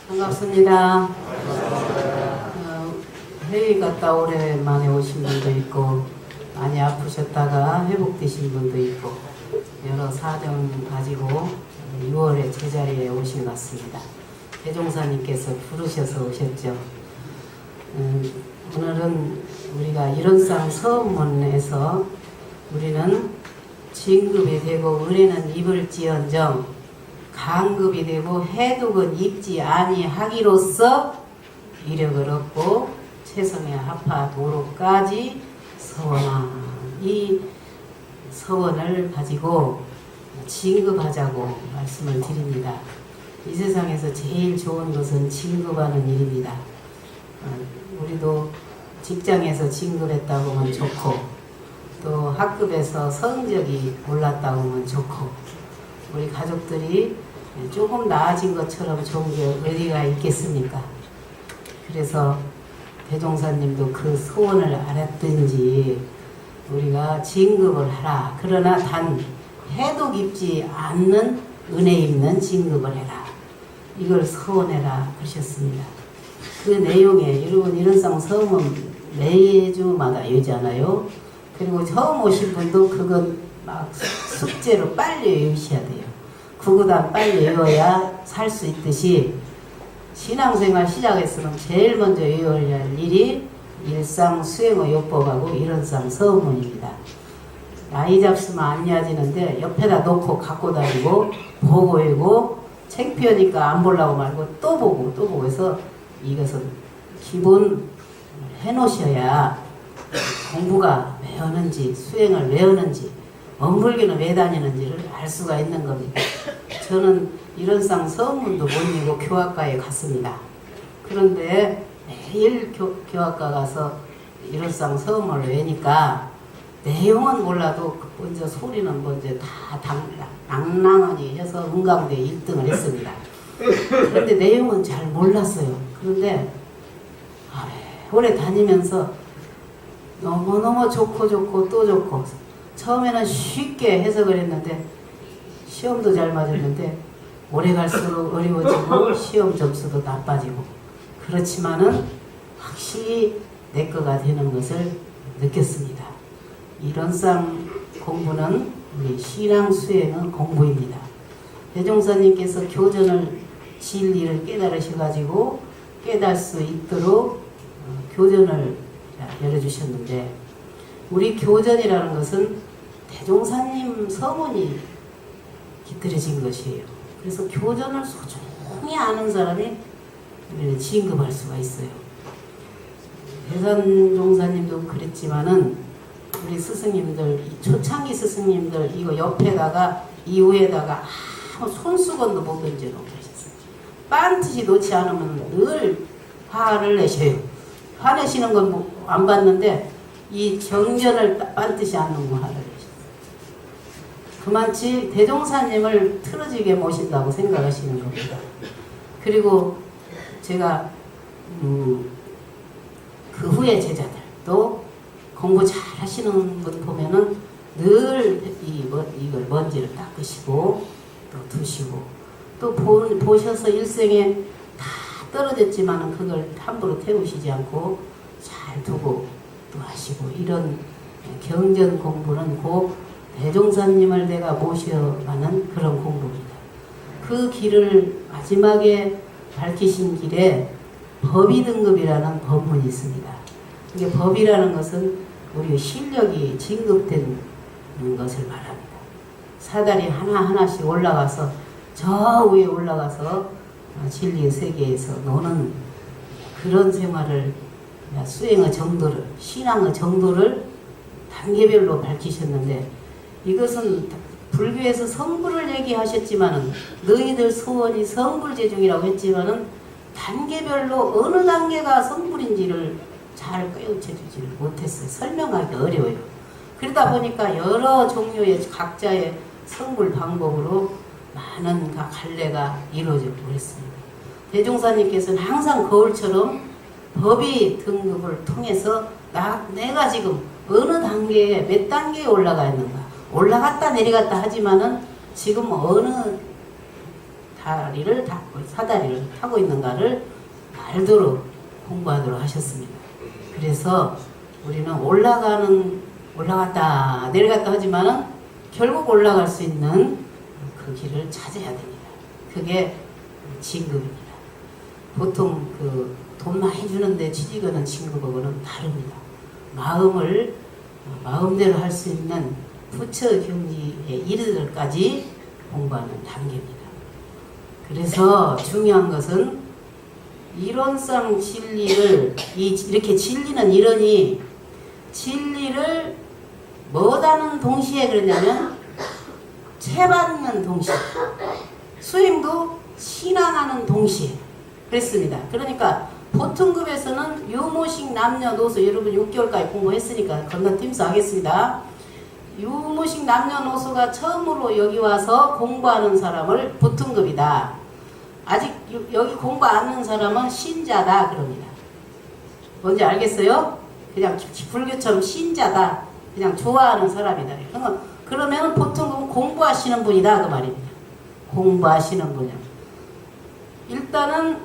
반갑습니다. 해외 갔다 오랜만에 오신 분도 있고 많이 아프셨다가 회복되신 분도 있고 여러 사정 가지고 6월에 제자리에 오신 것 같습니다. 대종사님께서 부르셔서 오셨죠. 오늘은 우리가 일원상 서문에서 우리는 진급이 되고 은혜는 입을지언정 강급이 되고 해독은 입지 아니하기로서 이력을 얻고 최성의 합하 도로까지 서원하 이 서원을 가지고 진급하자고 말씀을 드립니다. 이 세상에서 제일 좋은 것은 진급하는 일입니다. 우리도 직장에서 진급했다고 하면 좋고 또 학급에서 성적이 올랐다고 하면 좋고 우리 가족들이 조금 나아진 것처럼 좋은 게 어디가 있겠습니까? 그래서 대종사님도 그 소원을 알았든지 우리가 진급을 하라. 그러나 단 해독 입지 않는 은혜 입는 진급을 해라. 이걸 서원해라 그러셨습니다. 그 내용에 여러분 일원상 서원 매주마다 외우잖아요. 그리고 처음 오신 분도 그건 막 숙제로 빨리 외우셔야 돼요. 구구단 빨리 외워야 살 수 있듯이 신앙생활 시작했으면 제일 먼저 외워야 할 일이 일상 수행의 요법하고 일원상 서문입니다. 나이 잡수면 안 좋아지는데 옆에다 놓고 갖고 다니고 보고 외우고 창피하니까 안 보려고 말고 또 보고 해서 이것은 기본 해놓으셔야 공부가 왜 하는지 수행을 왜 하는지 엄불기는 왜 다니는지를 알 수가 있는 겁니다. 저는 일원상 서문도 못 읽고 교학과에 갔습니다. 그런데 매일 교학과 가서 일원상 서문을 외니까 내용은 몰라도 먼저 소리는 먼저 다 낭낭하니 해서 은강대 1등을 했습니다. 그런데 내용은 잘 몰랐어요. 그런데 오래 다니면서 너무너무 좋고 또 좋고 처음에는 쉽게 해석을 했는데 시험도 잘 맞았는데 오래 갈수록 어려워지고 시험 점수도 나빠지고 그렇지만은 확실히 내 거가 되는 것을 느꼈습니다. 일원상 공부는 우리 신앙 수행은 공부입니다. 대종사님께서 교전을 진리를 깨달으셔가지고 깨달을 수 있도록 교전을 열어주셨는데 우리 교전이라는 것은 대종사님 서문이 깃들여진 것이에요. 그래서 교전을 소중히 아는 사람이 진급할 수가 있어요. 대산종사님도 그랬지만은 우리 스승님들 초창기 스승님들 이거 옆에다가 이후에다가 아무 손수건도 못 던져놓고 그러셨어요. 반드시 놓지 않으면 늘 화를 내셔요. 화내시는 건 안 봤는데 이 정전을 반드시 않는 화를 내셨어요. 그만치 대종사님을 틀어지게 모신다고 생각하시는 겁니다. 그리고 제가 그 후에 제자들도 공부 잘 하시는 분 보면은 늘 이걸 먼지를 닦으시고 또 두시고 또 보셔서 일생에 다 떨어졌지만은 그걸 함부로 태우시지 않고 잘 두고 또 하시고 이런 경전 공부는 곧 대종사님을 내가 모셔가는 그런 공부입니다. 그 길을 마지막에 밝히신 길에 법의 등급이라는 법문이 있습니다. 이게 법이라는 것은 우리 실력이 진급된 것을 말합니다. 사다리 하나하나씩 올라가서 저 위에 올라가서 진리의 세계에서 노는 그런 생활을 수행의 정도를 신앙의 정도를 단계별로 밝히셨는데 이것은 불교에서 성불을 얘기하셨지만은 너희들 소원이 성불제중이라고 했지만은 단계별로 어느 단계가 성불인지를 잘 꿰우쳐주지를 못했어요. 설명하기 어려워요. 그러다 보니까 여러 종류의 각자의 성불 방법으로 많은 갈래가 이루어지고 그랬습니다. 대종사님께서는 항상 거울처럼 법의 등급을 통해서 내가 지금 어느 단계에 몇 단계에 올라가 있는가 올라갔다 내려갔다 하지만은 지금 어느 사다리를 타고 있는가를 알도록 공부하도록 하셨습니다. 그래서 우리는 올라갔다 내려갔다 하지만은 결국 올라갈 수 있는 그 길을 찾아야 됩니다. 그게 진급입니다. 보통 그 돈 많이 주는데 취직하는 진급하고는 다릅니다. 마음대로 할 수 있는 부처 경지에 이르기까지 공부하는 단계입니다. 그래서 중요한 것은 이론상 진리를 이렇게 진리는 이러니 진리를 뭐다는 동시에 그러냐면 채받는 동시에 수행도 신앙하는 동시에 그랬습니다. 그러니까 보통급에서는 유무식 남녀노소 여러분 6개월까지 공부했으니까 건너뛰면서 하겠습니다. 유무식 남녀노소가 처음으로 여기 와서 공부하는 사람을 보통급이다. 아직 여기 공부 안 하는 사람은 신자다 그럽니다. 뭔지 알겠어요? 그냥 불교처럼 신자다. 그냥 좋아하는 사람이다. 그러면 보통급은 공부하시는 분이다 그 말입니다. 공부하시는 분이요. 일단은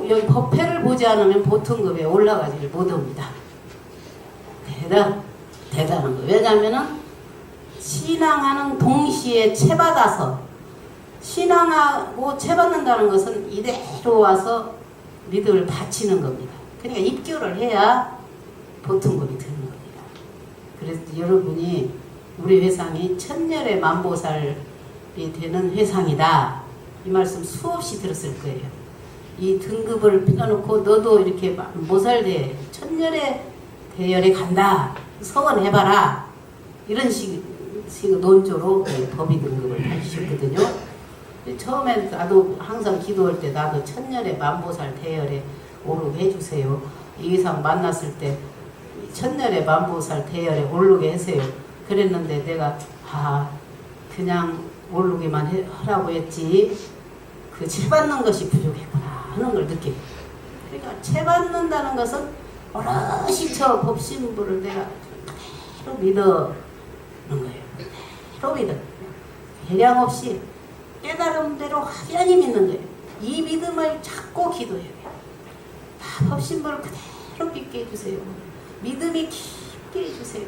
여기 법회를 보지 않으면 보통급에 올라가지를 못합니다. 대단한 거예요. 왜냐하면은 신앙하는 동시에 채받아서 신앙하고 채받는다는 것은 이대로 와서 믿음을 바치는 겁니다. 그러니까 입교를 해야 보통급이 되는 겁니다. 그래서 여러분이 우리 회상이 천년의 만보살이 되는 회상이다. 이 말씀 수없이 들었을 거예요. 이 등급을 펴놓고 너도 이렇게 모살대 천년의 대열에 간다. 서원해봐라. 이런 식의 논조로 법의 등급을 해주셨거든요. 처음에 나도 항상 기도할 때 나도 천년의 만보살 대열에 오르게 해주세요. 이 이상 만났을 때 천년의 만보살 대열에 오르게 해주세요. 그랬는데 내가 그냥 오르기만 하라고 했지 그 채받는 것이 부족했구나 하는 걸 느껴요. 그러니까 채받는다는 것은 오롯이 저 법신부를 내가 그대로 믿어는 거예요. 그대로 믿어. 계량 없이 깨달음대로 확연히 믿는 거예요. 이 믿음을 찾고 기도해요. 다 법신부를 그대로 믿게 해주세요. 믿음이 깊게 해주세요.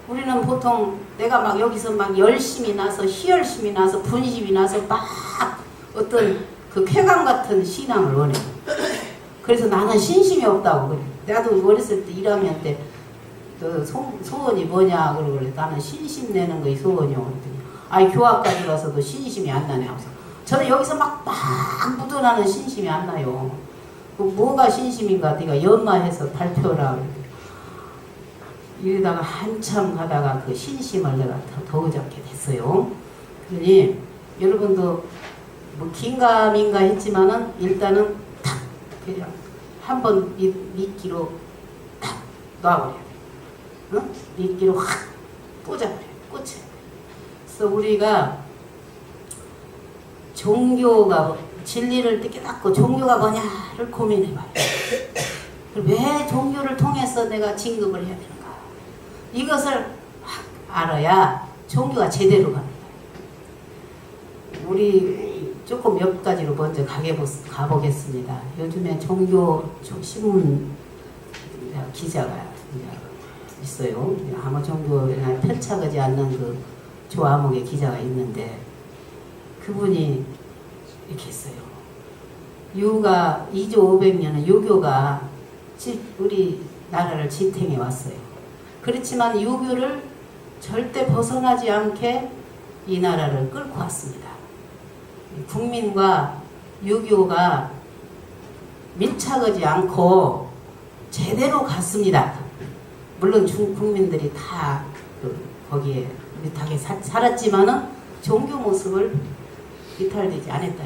우리는 보통 내가 막 여기서 막 열심히 나서 희열심이 나서 분심이 나서 막 어떤 그 쾌감 같은 신앙을 원해요. 그래서 나는 신심이 없다고 그래. 나도 어렸을 때 1학년 때 너 소원이 뭐냐 그러고 그래. 나는 신심 내는 거이 소원이요. 그랬더니 교학까지 가서도 신심이 안 나네 하면서 저는 여기서 막 묻어나는 신심이 안 나요. 뭐가 신심인가 네가 연마해서 발표라 그랬더니 이러다가 한참 가다가 그 신심을 내가 더 의잡게 됐어요. 그러니 여러분도 뭐 긴가민가 했지만은 일단은 탁 그냥 한번 미끼로 탁 놔버려요. 응? 미끼로 확 꽂아버려요. 꽂혀요. 그래서 우리가 종교가 진리를 깨닫고 종교가 뭐냐를 고민해봐요. 왜 종교를 통해서 내가 진급을 해야 되는가? 이것을 확 알아야 종교가 제대로 갑니다. 우리 조금 몇 가지로 먼저 가보겠습니다. 요즘에 종교 신문 기자가 있어요. 아무 종교나 편착하지 않는 그 조아목의 기자가 있는데 그분이 이렇게 했어요. 유가 2조 500년은 유교가 우리 나라를 지탱해 왔어요. 그렇지만 유교를 절대 벗어나지 않게 이 나라를 끌고 왔습니다. 국민과 유교가 밀착하지 않고 제대로 갔습니다. 물론 국민들이 다 거기에 밑하게 살았지만은 종교 모습을 이탈되지 않았다.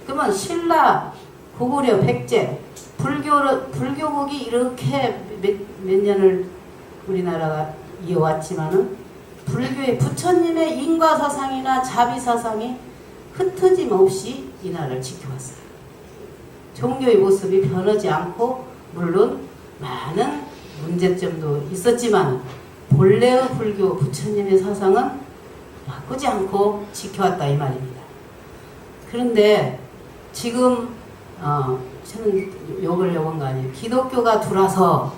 그러면 신라, 고구려, 백제, 불교국이 이렇게 몇 년을 우리나라가 이어왔지만은 불교의 부처님의 인과사상이나 자비사상이 흩어짐 없이 이 나라를 지켜왔어요. 종교의 모습이 변하지 않고 물론 많은 문제점도 있었지만 본래의 불교 부처님의 사상은 바꾸지 않고 지켜왔다 이 말입니다. 그런데 지금 저는 욕을 해본 거 아니에요. 기독교가 들어와서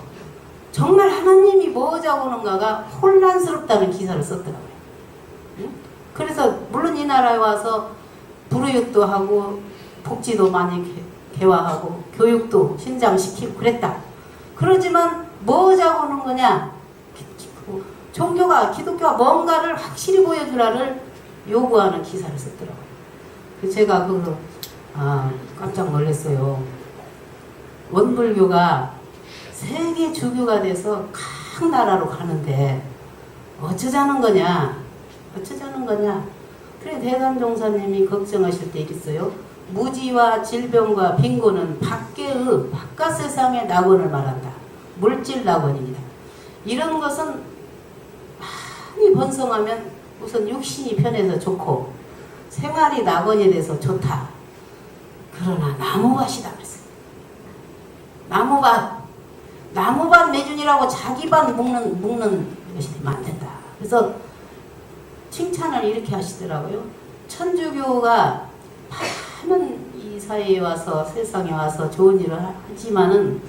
정말 하나님이 뭐 하자고 하는가가 혼란스럽다는 기사를 썼더라고요. 응? 그래서 물론 이 나라에 와서 불우육도 하고 복지도 많이 개화하고 교육도 신장시키고 그랬다. 그러지만 뭐 하자고 하는 거냐? 종교가 기독교가 뭔가를 확실히 보여주라를 요구하는 기사를 썼더라고요. 제가 그래서 깜짝 놀랐어요. 원불교가 세계 주교가 돼서 각 나라로 가는데 어쩌자는 거냐? 어쩌자는 거냐? 그래 대산종사님이 걱정하실 때 이랬어요. 무지와 질병과 빈곤은 밖의 바깥 세상의 낙원을 말한다. 물질 낙원입니다. 이런 것은 많이 번성하면 우선 육신이 편해서 좋고 생활이 낙원이 돼서 좋다. 그러나 나무밭이다 그랬어요. 나무밭 매준이라고 자기 밭 묶는 것이 되면 안 된다. 그래서 칭찬을 이렇게 하시더라고요. 천주교가 많은 이 사회에 와서 세상에 와서 좋은 일을 하지만은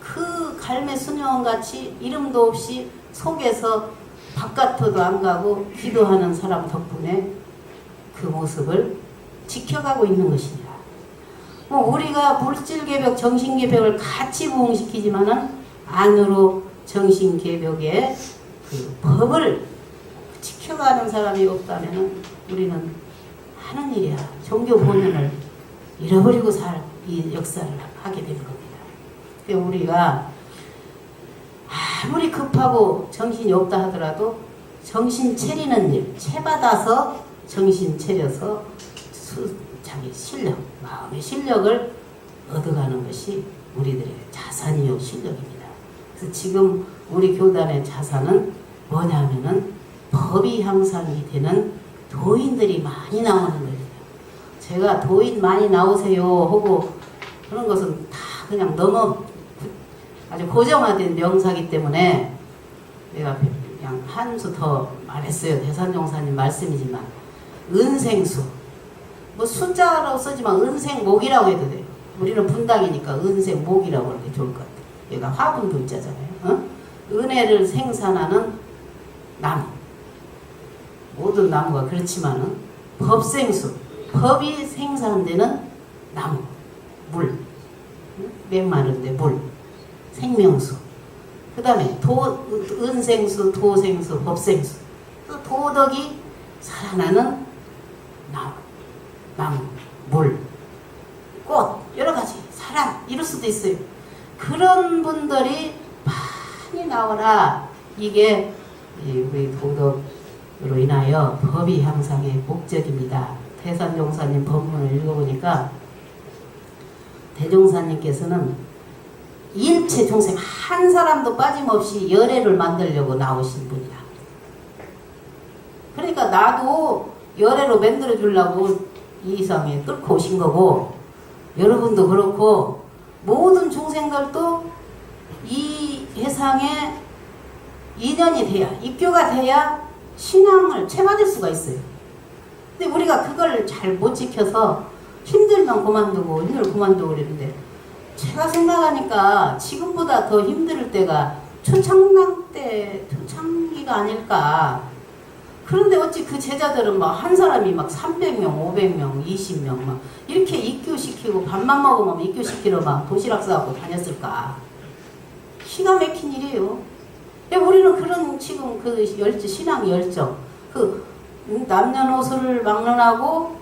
그 갈매 수녀원같이 이름도 없이 속에서 바깥으로도 안 가고 기도하는 사람 덕분에 그 모습을 지켜가고 있는 것입니다. 우리가 물질개벽, 정신개벽을 같이 부흥시키지만은 안으로 정신개벽의 그 법을 지켜가는 사람이 없다면 우리는 하는 일이야. 종교 본연을 잃어버리고 이 역사를 하게 되는 겁니다. 우리가 아무리 급하고 정신이 없다 하더라도 정신 차리는 일, 채받아서 정신 차려서 자기 실력, 마음의 실력을 얻어가는 것이 우리들의 자산이요 실력입니다. 그래서 지금 우리 교단의 자산은 뭐냐면은 법이 향상이 되는 도인들이 많이 나오는 거예요. 제가 도인 많이 나오세요 하고 그런 것은 다 그냥 너무 아주 고정화된 명사기 때문에 내가 그냥 한 수 더 말했어요. 대산종사님 말씀이지만 은생수 뭐 숫자라고 쓰지만 은생목이라고 해도 돼요. 우리는 분당이니까 은생목이라고 하는 게 좋을 것 같아요. 얘가 화분도 있잖아요. 어? 은혜를 생산하는 나무. 모든 나무가 그렇지만은 법생수, 법이 생산되는 나무, 물, 메마른데 물, 생명수. 그 다음에 은생수, 도생수, 법생수. 또 도덕이 살아나는 나무, 물, 꽃, 여러 가지, 사람, 이럴 수도 있어요. 그런 분들이 많이 나오라. 이게 우리 도덕으로 인하여 법이 향상의 목적입니다. 대산종사님 법문을 읽어보니까 대종사님께서는 일체 중생 한 사람도 빠짐없이 열애를 만들려고 나오신 분이야. 그러니까 나도 열애로 만들어 주려고 이 세상에 뚫고 오신 거고 여러분도 그렇고 모든 중생들도 이 세상에 인연이 돼야 입교가 돼야 신앙을 채받을 수가 있어요. 근데 우리가 그걸 잘 못 지켜서 힘들면 그만두고 그랬는데 제가 생각하니까 지금보다 더 힘들 때가 초창기가 아닐까. 그런데 어찌 그 제자들은 막 한 사람이 막 300명, 500명, 20명 막 이렇게 입교시키고 밥만 먹으면 입교시키러 막 도시락 싸고 다녔을까. 기가 막힌 일이에요. 우리는 그런 지금 그 신앙 열정, 그 남녀노소를 막론하고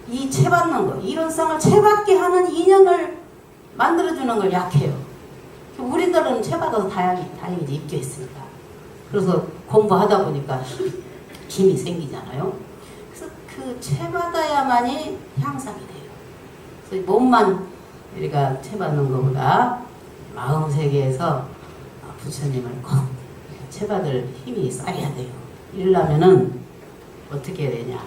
이 채받는 거, 이런 쌍을 채받게 하는 인연을 만들어주는 걸 약해요. 우리들은 채받아서 다행히 입교했으니까. 그래서 공부하다 보니까 힘이 생기잖아요. 그래서 그 채받아야만이 향상이 돼요. 그래서 몸만 우리가 채받는 것보다 마음 세계에서 부처님을 꼭 채받을 힘이 쌓여야 돼요. 이러려면은 어떻게 해야 되냐.